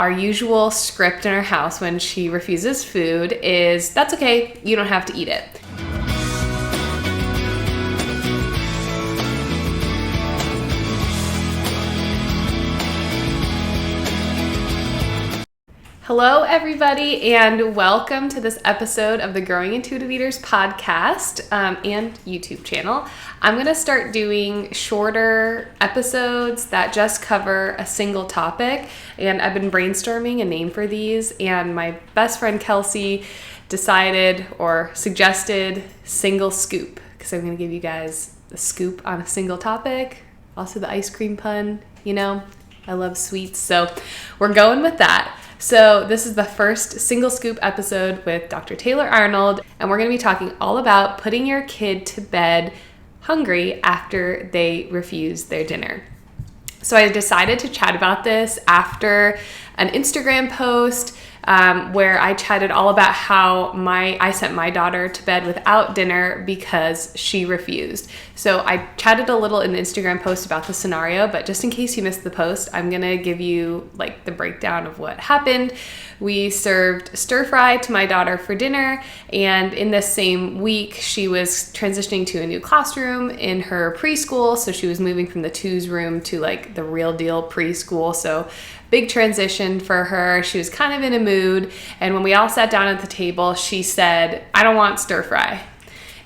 our usual script in our house when she refuses food is, that's okay, you don't have to eat it. Hello, everybody, and welcome to this episode of the Growing Intuitive Eaters podcast and YouTube channel. I'm going to start doing shorter episodes that just cover a single topic, and I've been brainstorming a name for these, and my best friend Kelsey decided or suggested single scoop, because I'm going to give you guys the scoop on a single topic. Also the ice cream pun, you know, I love sweets, so we're going with that. So this is the first single scoop episode with Dr. Taylor Arnold, and we're going to be talking all about putting your kid to bed hungry after they refuse their dinner. So I decided to chat about this after an Instagram post where I chatted all about how I sent my daughter to bed without dinner because she refused. So I chatted a little in the Instagram post about the scenario, but just in case you missed the post, I'm gonna give you like the breakdown of what happened. We served stir fry to my daughter for dinner, and in this same week, she was transitioning to a new classroom in her preschool. So she was moving from the twos room to like the real deal preschool. So big transition for her. She was kind of in a mood. And when we all sat down at the table, she said, I don't want stir fry.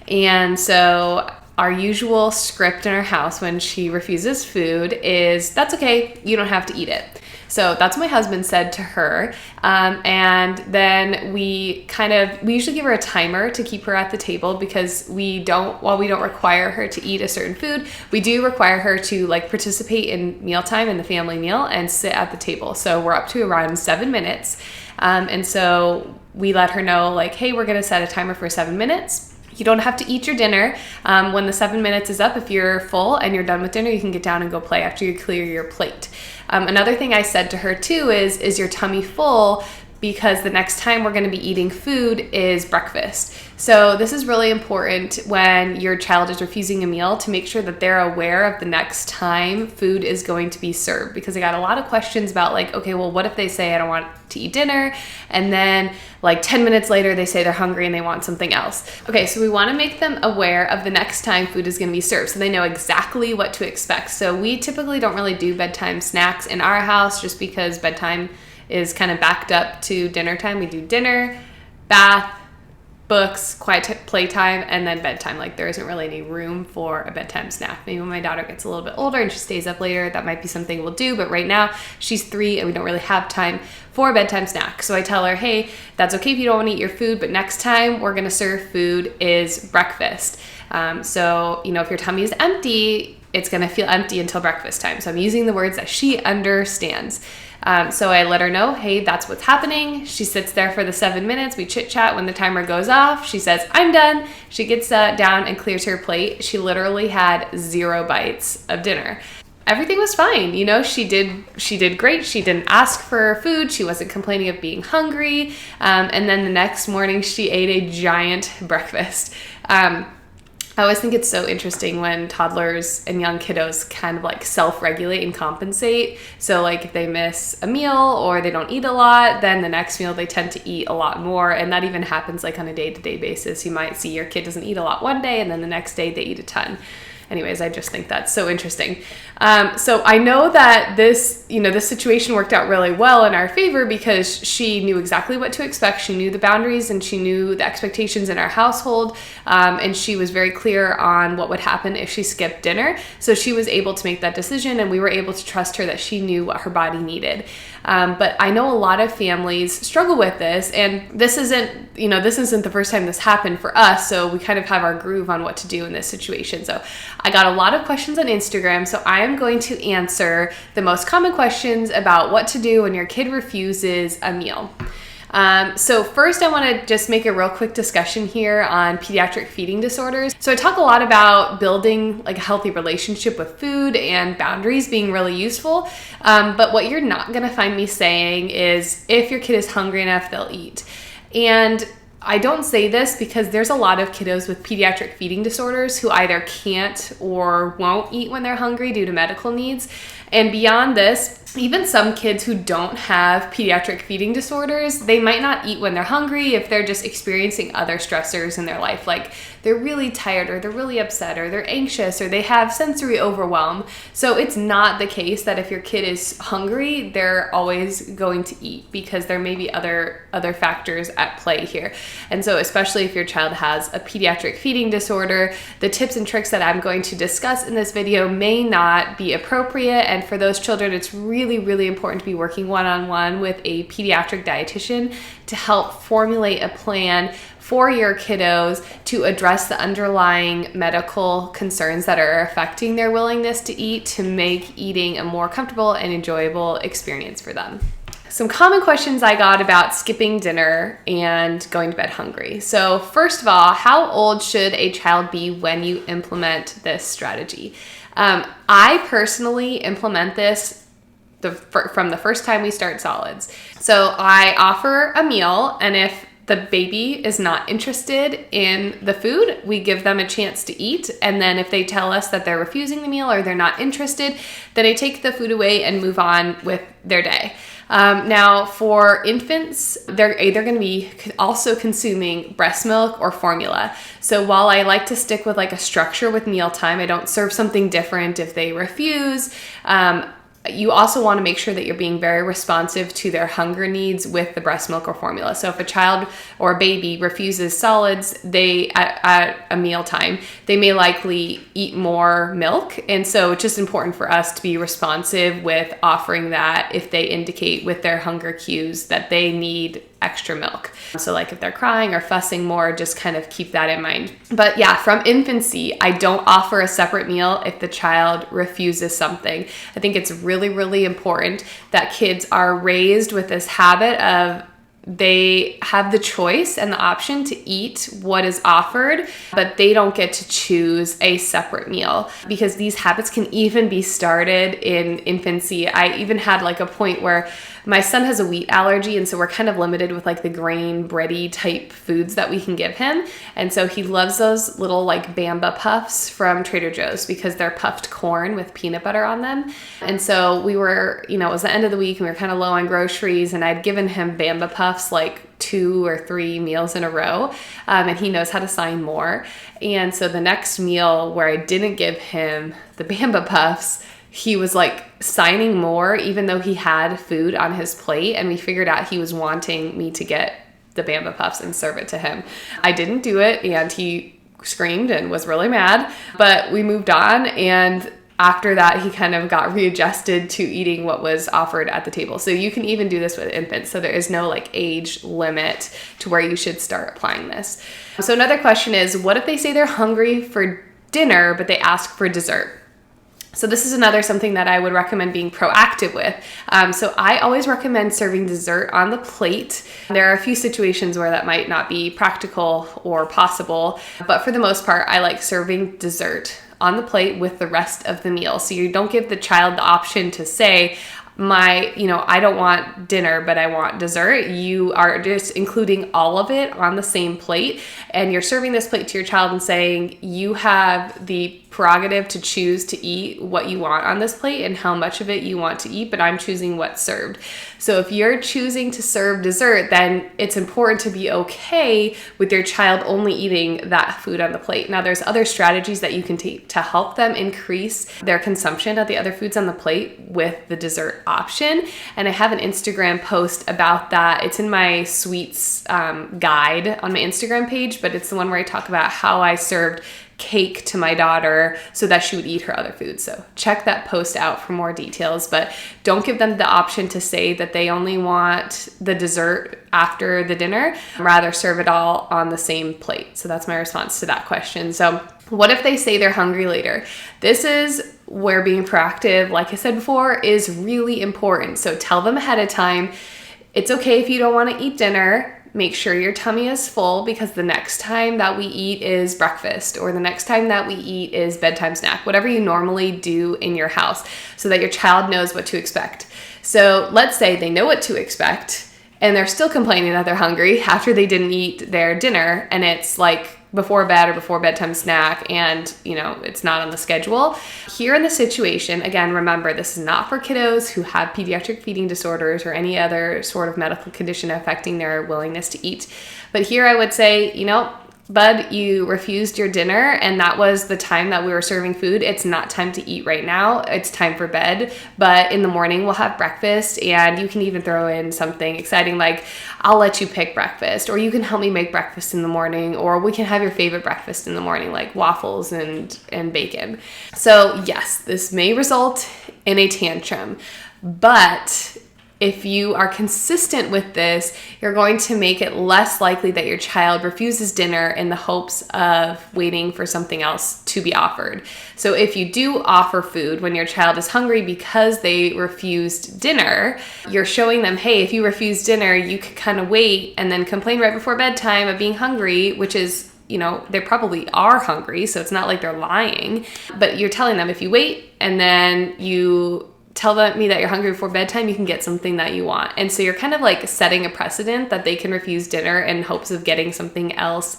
And so our usual script in our house when she refuses food is, that's okay, you don't have to eat it. So that's what my husband said to her. And then we usually give her a timer to keep her at the table, because while we don't require her to eat a certain food, we do require her to like participate in mealtime in the family meal and sit at the table. So we're up to around 7 minutes. And so we let her know like, hey, we're going to set a timer for 7 minutes. You don't have to eat your dinner. When the 7 minutes is up, if you're full and you're done with dinner, you can get down and go play after you clear your plate. Another thing I said to her too is your tummy full? Because the next time we're going to be eating food is breakfast. So this is really important when your child is refusing a meal, to make sure that they're aware of the next time food is going to be served. Because I got a lot of questions about like, okay, well, what if they say I don't want to eat dinner, and then like 10 minutes later they say they're hungry and they want something else. Okay, so we want to make them aware of the next time food is going to be served, so they know exactly what to expect. So we typically don't really do bedtime snacks in our house, just because bedtime is kind of backed up to dinner time. We do dinner, bath, books, quiet playtime, and then bedtime. Like there isn't really any room for a bedtime snack. Maybe when my daughter gets a little bit older and she stays up later, that might be something we'll do. But right now she's 3 and we don't really have time for a bedtime snack. So I tell her, hey, that's okay if you don't want to eat your food, but next time we're going to serve food is breakfast. So, you know, if your tummy is empty, it's going to feel empty until breakfast time. So I'm using the words that she understands. So I let her know, hey, that's what's happening. She sits there for the 7 minutes. We chit chat. When the timer goes off, she says, I'm done. She gets down and clears her plate. She literally had 0 bites of dinner. Everything was fine. You know, she did great. She didn't ask for food. She wasn't complaining of being hungry. And then the next morning she ate a giant breakfast. I always think it's so interesting when toddlers and young kiddos kind of like self-regulate and compensate. So like if they miss a meal or they don't eat a lot, then the next meal they tend to eat a lot more. And that even happens like on a day-to-day basis. You might see your kid doesn't eat a lot one day and then the next day they eat a ton. Anyways, I just think that's so interesting. So I know that this situation worked out really well in our favor, because she knew exactly what to expect. She knew the boundaries and she knew the expectations in our household. And she was very clear on what would happen if she skipped dinner. So she was able to make that decision, and we were able to trust her that she knew what her body needed. But I know a lot of families struggle with this, and this isn't the first time this happened for us. So we kind of have our groove on what to do in this situation. So I got a lot of questions on Instagram, so I am going to answer the most common questions about what to do when your kid refuses a meal. So first I want to just make a real quick discussion here on pediatric feeding disorders. So I talk a lot about building like a healthy relationship with food and boundaries being really useful. But what you're not going to find me saying is if your kid is hungry enough, they'll eat. And I don't say this because there's a lot of kiddos with pediatric feeding disorders who either can't or won't eat when they're hungry due to medical needs. And beyond this, even some kids who don't have pediatric feeding disorders, they might not eat when they're hungry if they're just experiencing other stressors in their life, like they're really tired or they're really upset or they're anxious or they have sensory overwhelm. So it's not the case that if your kid is hungry, they're always going to eat, because there may be other factors at play here. And so especially if your child has a pediatric feeding disorder, the tips and tricks that I'm going to discuss in this video may not be appropriate. And for those children, it's really important to be working one-on-one with a pediatric dietitian to help formulate a plan for your kiddos to address the underlying medical concerns that are affecting their willingness to eat, to make eating a more comfortable and enjoyable experience for them. Some common questions I got about skipping dinner and going to bed hungry. So first of all, how old should a child be when you implement this strategy? I personally implement this from the first time we start solids. So I offer a meal, and if the baby is not interested in the food, we give them a chance to eat. And then if they tell us that they're refusing the meal or they're not interested, then I take the food away and move on with their day. Now for infants, they're either going to be also consuming breast milk or formula. So while I like to stick with like a structure with mealtime, I don't serve something different if they refuse. You also want to make sure that you're being very responsive to their hunger needs with the breast milk or formula. So if a child or a baby refuses solids, at a mealtime, they may likely eat more milk. And so it's just important for us to be responsive with offering that if they indicate with their hunger cues that they need extra milk. So like if they're crying or fussing more, just kind of keep that in mind. But yeah, from infancy, I don't offer a separate meal if the child refuses something. I think it's really important that kids are raised with this habit of they have the choice and the option to eat what is offered, but they don't get to choose a separate meal, because these habits can even be started in infancy. I even had like a point where my son has a wheat allergy, and so we're kind of limited with like the grain bready type foods that we can give him. And so he loves those little like Bamba puffs from Trader Joe's because they're puffed corn with peanut butter on them. And so we were, it was the end of the week and we were kind of low on groceries, and I'd given him Bamba puffs like 2 or 3 meals in a row, and he knows how to sign more. And so the next meal where I didn't give him the Bamba puffs, he was like signing more even though he had food on his plate, and we figured out he was wanting me to get the Bamba puffs and serve it to him. I didn't do it, and he screamed and was really mad, but we moved on, and after that, he kind of got readjusted to eating what was offered at the table. So you can even do this with infants. So there is no like age limit to where you should start applying this. So another question is, what if they say they're hungry for dinner, but they ask for dessert? So this is something that I would recommend being proactive with. So I always recommend serving dessert on the plate. There are a few situations where that might not be practical or possible, but for the most part, I like serving dessert on the plate with the rest of the meal. So you don't give the child the option to say, I don't want dinner, but I want dessert. You are just including all of it on the same plate, and you're serving this plate to your child and saying, you have the prerogative to choose to eat what you want on this plate and how much of it you want to eat, but I'm choosing what's served. So if you're choosing to serve dessert, then it's important to be okay with your child only eating that food on the plate. Now, there's other strategies that you can take to help them increase their consumption of the other foods on the plate with the dessert option. And I have an Instagram post about that. It's in my sweets guide on my Instagram page, but it's the one where I talk about how I served cake to my daughter so that she would eat her other foods. So check that post out for more details, but don't give them the option to say that they only want the dessert after the dinner. Rather, serve it all on the same plate. So that's my response to that question. So what if they say they're hungry later? This is where being proactive, like I said before, is really important. So tell them ahead of time, it's okay if you don't want to eat dinner. Make sure your tummy is full, because the next time that we eat is breakfast, or the next time that we eat is bedtime snack, whatever you normally do in your house, so that your child knows what to expect. So let's say they know what to expect and they're still complaining that they're hungry after they didn't eat their dinner, and it's like before bed or before bedtime snack, and it's not on the schedule. Here in the situation, again, remember, this is not for kiddos who have pediatric feeding disorders or any other sort of medical condition affecting their willingness to eat. But here I would say, bud, you refused your dinner, and that was the time that we were serving food. It's not time to eat right now. It's time for bed. But in the morning, we'll have breakfast, and you can even throw in something exciting like, I'll let you pick breakfast, or you can help me make breakfast in the morning, or we can have your favorite breakfast in the morning, like waffles and bacon. So yes, this may result in a tantrum, but if you are consistent with this, you're going to make it less likely that your child refuses dinner in the hopes of waiting for something else to be offered. So if you do offer food when your child is hungry because they refused dinner, you're showing them, hey, if you refuse dinner, you can kind of wait and then complain right before bedtime of being hungry, which is, they probably are hungry, so it's not like they're lying. But you're telling them, if you wait and then you tell me that you're hungry before bedtime, you can get something that you want. And so you're kind of like setting a precedent that they can refuse dinner in hopes of getting something else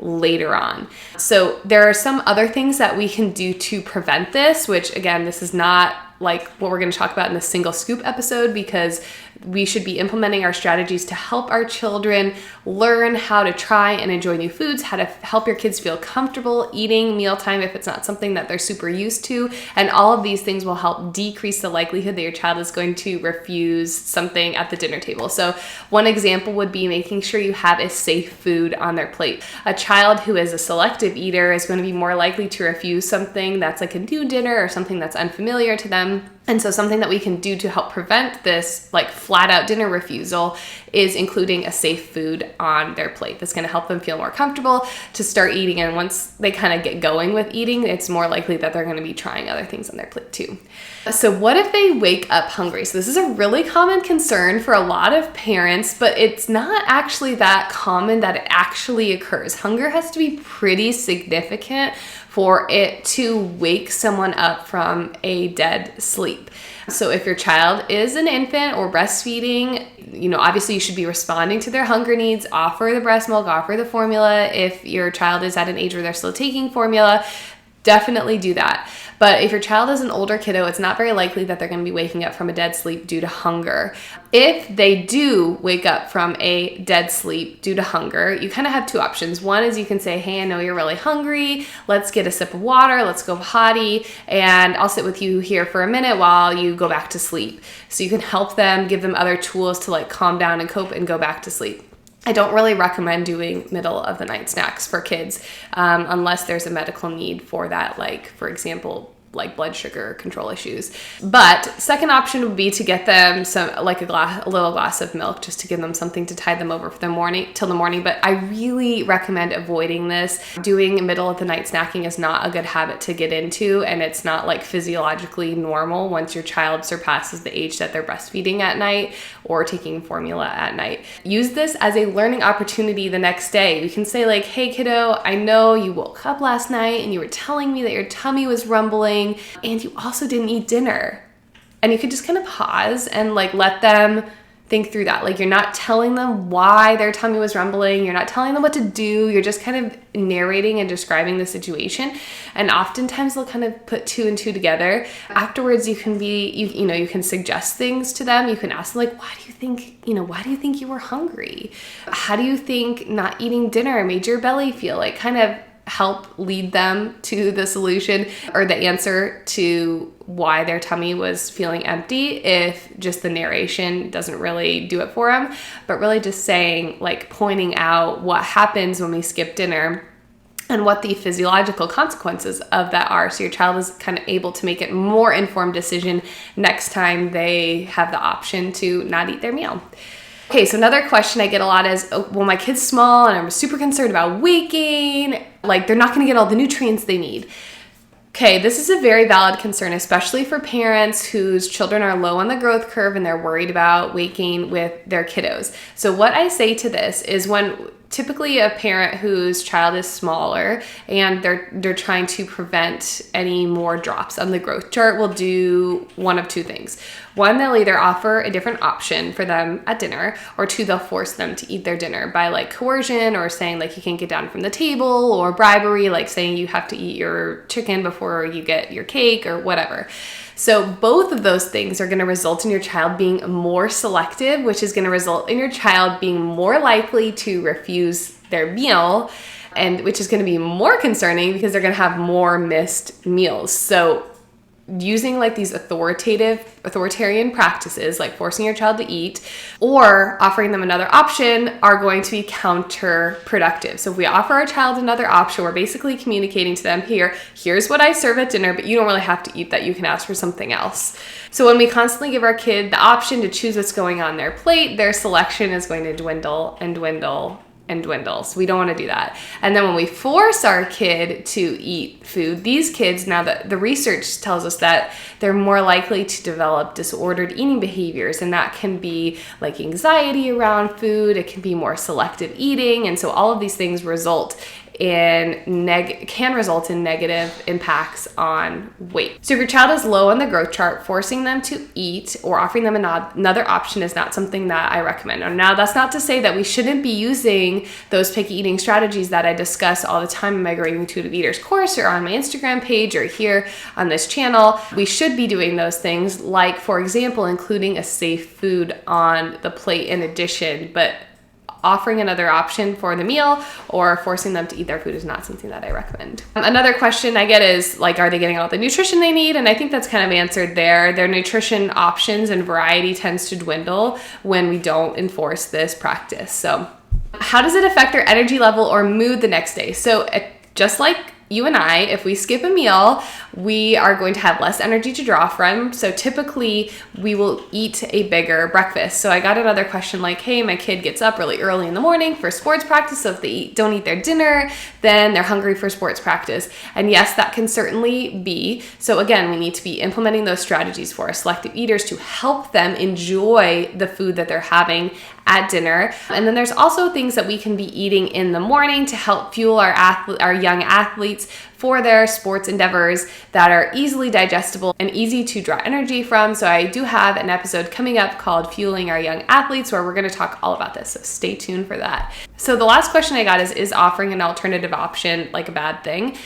later on. So there are some other things that we can do to prevent this, which again, this is not like what we're going to talk about in the single scoop episode, because we should be implementing our strategies to help our children learn how to try and enjoy new foods, how to help your kids feel comfortable eating mealtime if it's not something that they're super used to. And all of these things will help decrease the likelihood that your child is going to refuse something at the dinner table. So one example would be making sure you have a safe food on their plate. A child who is a selective eater is going to be more likely to refuse something that's like a new dinner or something that's unfamiliar to them. And so something that we can do to help prevent this like flat out dinner refusal is including a safe food on their plate. That's going to help them feel more comfortable to start eating. And once they kind of get going with eating, it's more likely that they're going to be trying other things on their plate too. So what if they wake up hungry? So this is a really common concern for a lot of parents, but it's not actually that common that it actually occurs. Hunger has to be pretty significant for it to wake someone up from a dead sleep. So if your child is an infant or breastfeeding, obviously you should be responding to their hunger needs, offer the breast milk, offer the formula. If your child is at an age where they're still taking formula, definitely do that. But if your child is an older kiddo, it's not very likely that they're going to be waking up from a dead sleep due to hunger. If they do wake up from a dead sleep due to hunger, you kind of have two options. One is you can say, hey, I know you're really hungry. Let's get a sip of water. Let's go potty. And I'll sit with you here for a minute while you go back to sleep. So you can help them, give them other tools to like calm down and cope and go back to sleep. I don't really recommend doing middle of the night snacks for kids unless there's a medical need for that, like, for example, like blood sugar control issues. But second option would be to get them some, like a little glass of milk, just to give them something to tide them over for the morning till the morning. But I really recommend avoiding this. Doing middle of the night snacking is not a good habit to get into, and it's not like physiologically normal once your child surpasses the age that they're breastfeeding at night or taking formula at night. Use this as a learning opportunity the next day. You can say like, hey kiddo, I know you woke up last night and you were telling me that your tummy was rumbling and you also didn't eat dinner. And you could just kind of pause and like let them think through that. Like, you're not telling them why their tummy was rumbling. You're not telling them what to do. You're just kind of narrating and describing the situation. And oftentimes they'll kind of put two and two together. Afterwards, you can you can suggest things to them. You can ask them like, why do you think you were hungry? How do you think not eating dinner made your belly feel? Like, kind of help lead them to the solution or the answer to why their tummy was feeling empty if just the narration doesn't really do it for them, but really just saying, like, pointing out what happens when we skip dinner and what the physiological consequences of that are. So your child is kind of able to make a more informed decision next time they have the option to not eat their meal. Okay, so another question I get a lot is, well, my kid's small and I'm super concerned about waking, like they're not gonna get all the nutrients they need. Okay, this is a very valid concern, especially for parents whose children are low on the growth curve and they're worried about waking with their kiddos. So what I say to this is, when typically a parent whose child is smaller and they're trying to prevent any more drops on the growth chart will do one of two things. One, they'll either offer a different option for them at dinner, or two, they'll force them to eat their dinner by like coercion or saying like you can't get down from the table, or bribery, like saying you have to eat your chicken before you get your cake or whatever. So both of those things are going to result in your child being more selective, which is going to result in your child being more likely to refuse their meal, and which is going to be more concerning because they're going to have more missed meals. So using like these authoritarian practices like forcing your child to eat or offering them another option are going to be counterproductive. So if we offer our child another option, we're basically communicating to them, here's what I serve at dinner, but you don't really have to eat that. You can ask for something else. So when we constantly give our kid the option to choose what's going on their plate, their selection is going to dwindle and dwindle and dwindle. So we don't want to do that. And then when we force our kid to eat food, these kids, now that the research tells us that they're more likely to develop disordered eating behaviors, and that can be like anxiety around food, it can be more selective eating, and so all of these things can result in negative impacts on weight. So if your child is low on the growth chart, forcing them to eat or offering them another option is not something that I recommend. Now, that's not to say that we shouldn't be using those picky eating strategies that I discuss all the time in my Growing Intuitive Eaters course or on my Instagram page or here on this channel. We should be doing those things, like, for example, including a safe food on the plate in addition, but offering another option for the meal or forcing them to eat their food is not something that I recommend. Another question I get is like, are they getting all the nutrition they need? And I think that's kind of answered there. Their nutrition options and variety tends to dwindle when we don't enforce this practice. So how does it affect their energy level or mood the next day? So just like you and I, if we skip a meal, we are going to have less energy to draw from. So typically we will eat a bigger breakfast. So I got another question like, hey, my kid gets up really early in the morning for sports practice. So if they don't eat their dinner, then they're hungry for sports practice. And yes, that can certainly be. So again, we need to be implementing those strategies for our selective eaters to help them enjoy the food that they're having at dinner. And then there's also things that we can be eating in the morning to help fuel our young athletes for their sports endeavors that are easily digestible and easy to draw energy from. So I do have an episode coming up called Fueling Our Young Athletes, where we're going to talk all about this. So stay tuned for that. So the last question I got is offering an alternative option like a bad thing?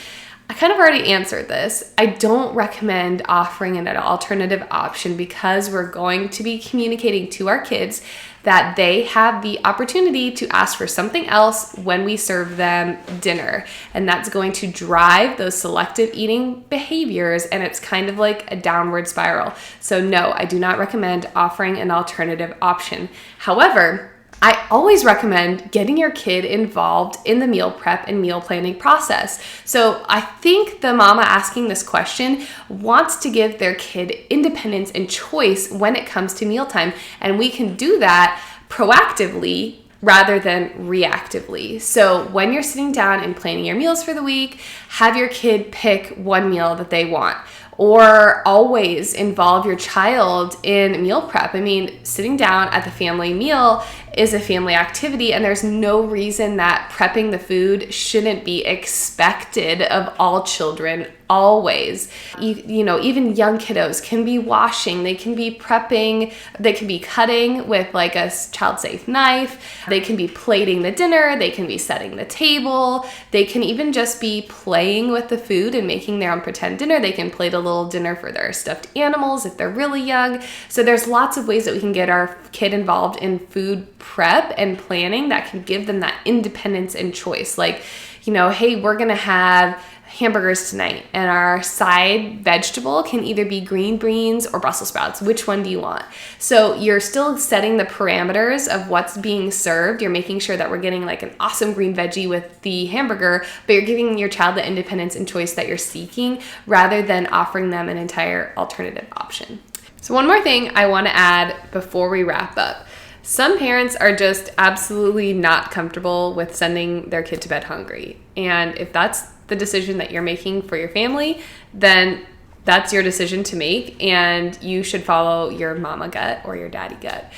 I kind of already answered this. I don't recommend offering an alternative option because we're going to be communicating to our kids that they have the opportunity to ask for something else when we serve them dinner. And that's going to drive those selective eating behaviors, and it's kind of like a downward spiral. So no, I do not recommend offering an alternative option. However, I always recommend getting your kid involved in the meal prep and meal planning process. So I think the mama asking this question wants to give their kid independence and choice when it comes to mealtime. And we can do that proactively rather than reactively. So when you're sitting down and planning your meals for the week, have your kid pick one meal that they want. Or always involve your child in meal prep. I mean, sitting down at the family meal is a family activity, and there's no reason that prepping the food shouldn't be expected of all children always. Even young kiddos can be washing, they can be prepping, they can be cutting with like a child-safe knife, they can be plating the dinner, they can be setting the table, they can even just be playing with the food and making their own pretend dinner. They can plate a little dinner for their stuffed animals if they're really young. So there's lots of ways that we can get our kid involved in food prep and planning that can give them that independence and choice. Like, hey, we're gonna have hamburgers tonight, and our side vegetable can either be green beans or Brussels sprouts. Which one do you want? So you're still setting the parameters of what's being served. You're making sure that we're getting like an awesome green veggie with the hamburger, but you're giving your child the independence and choice that you're seeking rather than offering them an entire alternative option. So one more thing I want to add before we wrap up. Some parents are just absolutely not comfortable with sending their kid to bed hungry. And if that's the decision that you're making for your family, then that's your decision to make, and you should follow your mama gut or your daddy gut.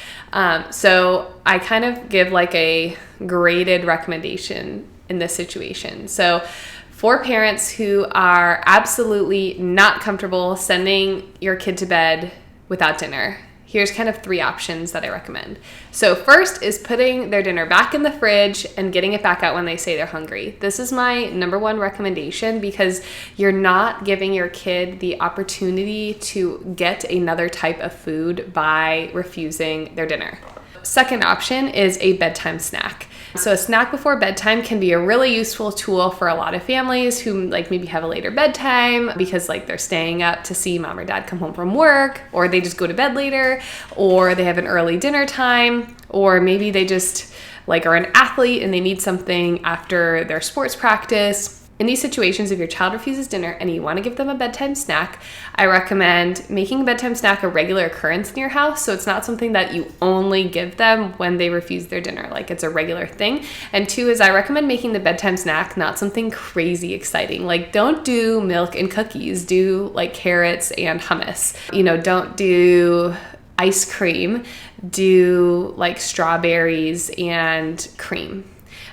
So I kind of give like a graded recommendation in this situation. So for parents who are absolutely not comfortable sending your kid to bed without dinner, here's kind of 3 options that I recommend. So first is putting their dinner back in the fridge and getting it back out when they say they're hungry. This is my number 1 recommendation because you're not giving your kid the opportunity to get another type of food by refusing their dinner. Second option is a bedtime snack. So a snack before bedtime can be a really useful tool for a lot of families who like maybe have a later bedtime because like they're staying up to see mom or dad come home from work, or they just go to bed later, or they have an early dinner time, or maybe they just like are an athlete and they need something after their sports practice. In these situations, if your child refuses dinner and you want to give them a bedtime snack, I recommend making a bedtime snack a regular occurrence in your house. So it's not something that you only give them when they refuse their dinner, like it's a regular thing. And 2 is I recommend making the bedtime snack not something crazy exciting. Like don't do milk and cookies, do like carrots and hummus. Don't do ice cream, do like strawberries and cream.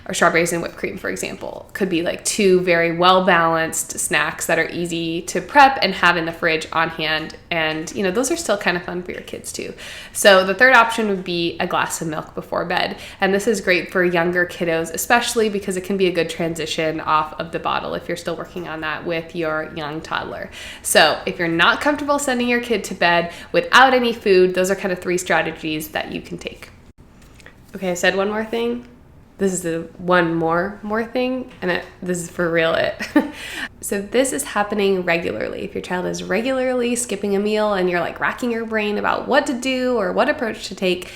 Or strawberries and whipped cream, for example, could be like 2 very well-balanced snacks that are easy to prep and have in the fridge on hand. And, those are still kind of fun for your kids too. So the third option would be a glass of milk before bed. And this is great for younger kiddos, especially because it can be a good transition off of the bottle if you're still working on that with your young toddler. So if you're not comfortable sending your kid to bed without any food, those are kind of 3 strategies that you can take. Okay, I said one more thing. This is the one more thing, and this is for real it. So this is happening regularly. If your child is regularly skipping a meal and you're like racking your brain about what to do or what approach to take,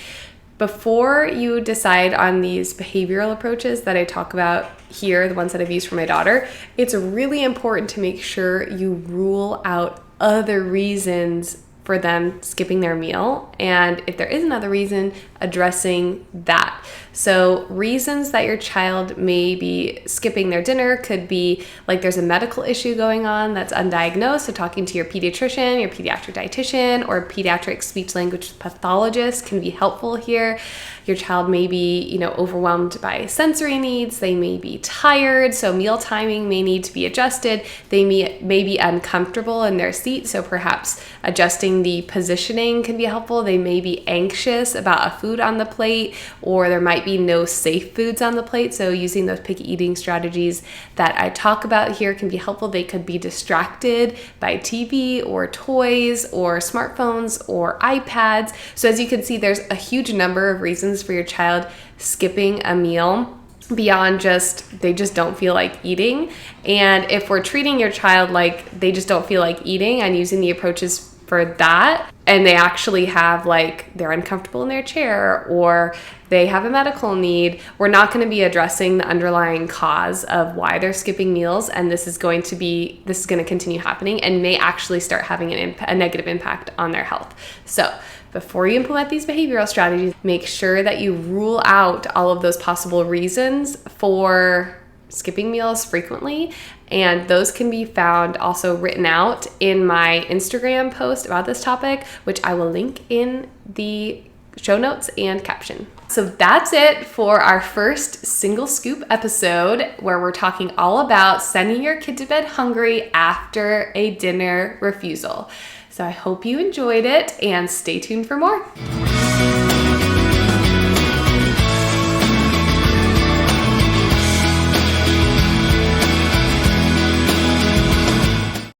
before you decide on these behavioral approaches that I talk about here, the ones that I've used for my daughter, it's really important to make sure you rule out other reasons for them skipping their meal. And if there is another reason, addressing that. So reasons that your child may be skipping their dinner could be like there's a medical issue going on that's undiagnosed. So talking to your pediatrician, your pediatric dietitian, or pediatric speech language pathologist can be helpful here. Your child may be, overwhelmed by sensory needs. They may be tired, so meal timing may need to be adjusted. They may be uncomfortable in their seat, so perhaps adjusting the positioning can be helpful. They may be anxious about a food on the plate, or there might be no safe foods on the plate. So using those picky eating strategies that I talk about here can be helpful. They could be distracted by TV or toys or smartphones or iPads. So as you can see, there's a huge number of reasons for your child skipping a meal beyond just they just don't feel like eating. And if we're treating your child like they just don't feel like eating and using the approaches for that, and they actually have like they're uncomfortable in their chair or they have a medical need, we're not going to be addressing the underlying cause of why they're skipping meals, and this is going to continue happening and may actually start having a negative impact on their health. So before you implement these behavioral strategies, make sure that you rule out all of those possible reasons for skipping meals frequently. And those can be found also written out in my Instagram post about this topic, which I will link in the show notes and caption. So that's it for our first single scoop episode, where we're talking all about sending your kid to bed hungry after a dinner refusal. So I hope you enjoyed it, and stay tuned for more.